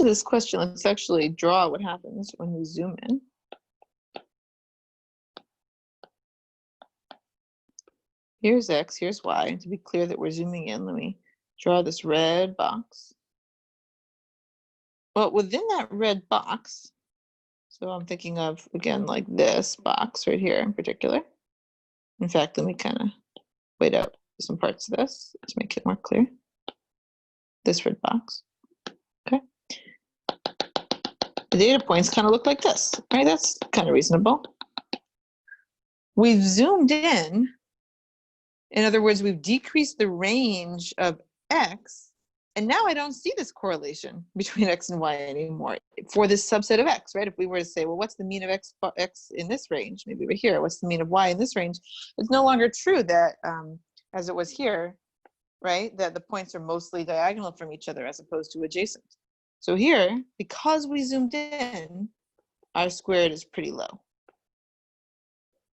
this question, let's actually draw what happens when we zoom in. Here's X, here's Y. To be clear that we're zooming in, let me draw this red box. Well, within that red box, so I'm thinking of, again, like this box right here in particular. In fact, let me kind of wait out some parts of this to make it more clear. This red box, okay? The data points kind of look like this, right? That's kind of reasonable. We've zoomed in. In other words, we've decreased the range of X, and now I don't see this correlation between X and Y anymore for this subset of X, right? If we were to say, well, what's the mean of X in this range? Maybe over here, what's the mean of Y in this range? It's no longer true that, as it was here, right, that the points are mostly diagonal from each other as opposed to adjacent. So here, because we zoomed in, R squared is pretty low.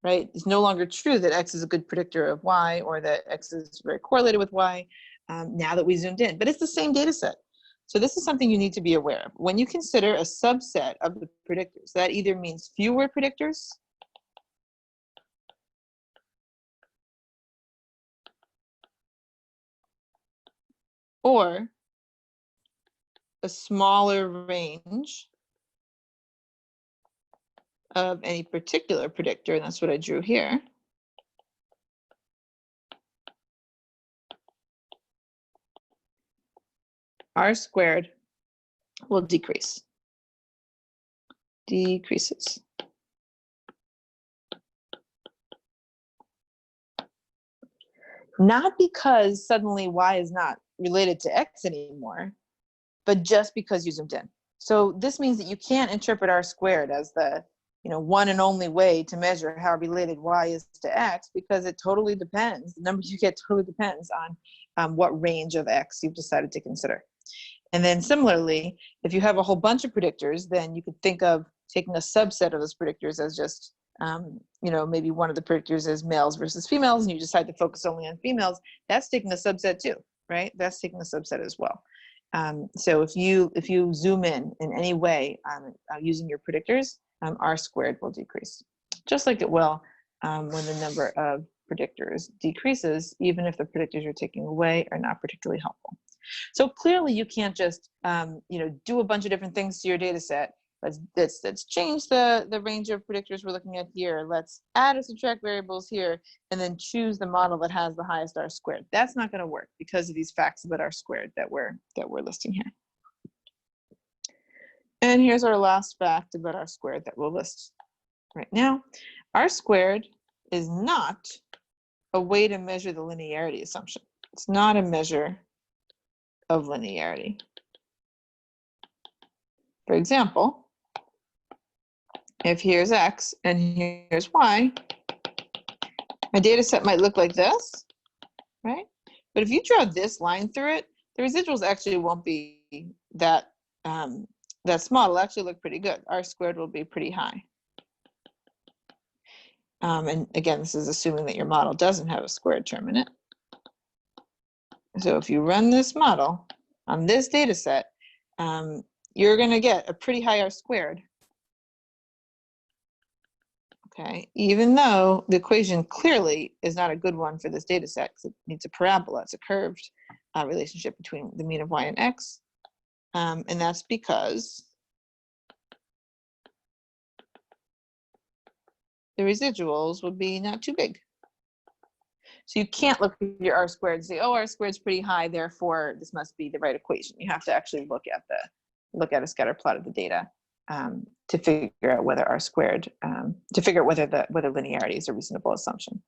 Right? It's no longer true that X is a good predictor of Y or that X is very correlated with Y now that we zoomed in, but it's the same data set. So this is something you need to be aware of. When you consider a subset of the predictors, that either means fewer predictors or a smaller range of any particular predictor, and that's what I drew here. R squared will decrease. Decreases. Not because suddenly Y is not related to X anymore, but just because you zoomed in. So this means that you can't interpret R squared as the one and only way to measure how related Y is to X, because it totally depends. The number you get totally depends on what range of X you've decided to consider. And then similarly, if you have a whole bunch of predictors, then you could think of taking a subset of those predictors as just, maybe one of the predictors is males versus females, and you decide to focus only on females. That's taking a subset too, right? That's taking a subset as well. So if you zoom in any way using your predictors, R squared will decrease, just like it will when the number of predictors decreases, even if the predictors you're taking away are not particularly helpful. So clearly you can't just do a bunch of different things to your data set. Let's change the range of predictors we're looking at here. Let's add or subtract variables here, and then choose the model that has the highest R squared. That's not going to work because of these facts about R squared that we're listing here. And here's our last fact about R squared that we'll list right now. R squared is not a way to measure the linearity assumption. It's not a measure of linearity. For example, if here's X and here's Y, my data set might look like this, right? But if you draw this line through it, the residuals actually won't be that small. It'll actually look pretty good. R squared will be pretty high. And again, this is assuming that your model doesn't have a squared term in it. So if you run this model on this data set, you're going to get a pretty high R squared. Okay, even though the equation clearly is not a good one for this data set because it needs a parabola. It's a curved relationship between the mean of Y and X. And that's because the residuals would be not too big. So you can't look at your R squared and say, oh, R squared's pretty high, therefore this must be the right equation. You have to actually look at a scatter plot of the data to figure out whether R squared, to figure out whether linearity is a reasonable assumption.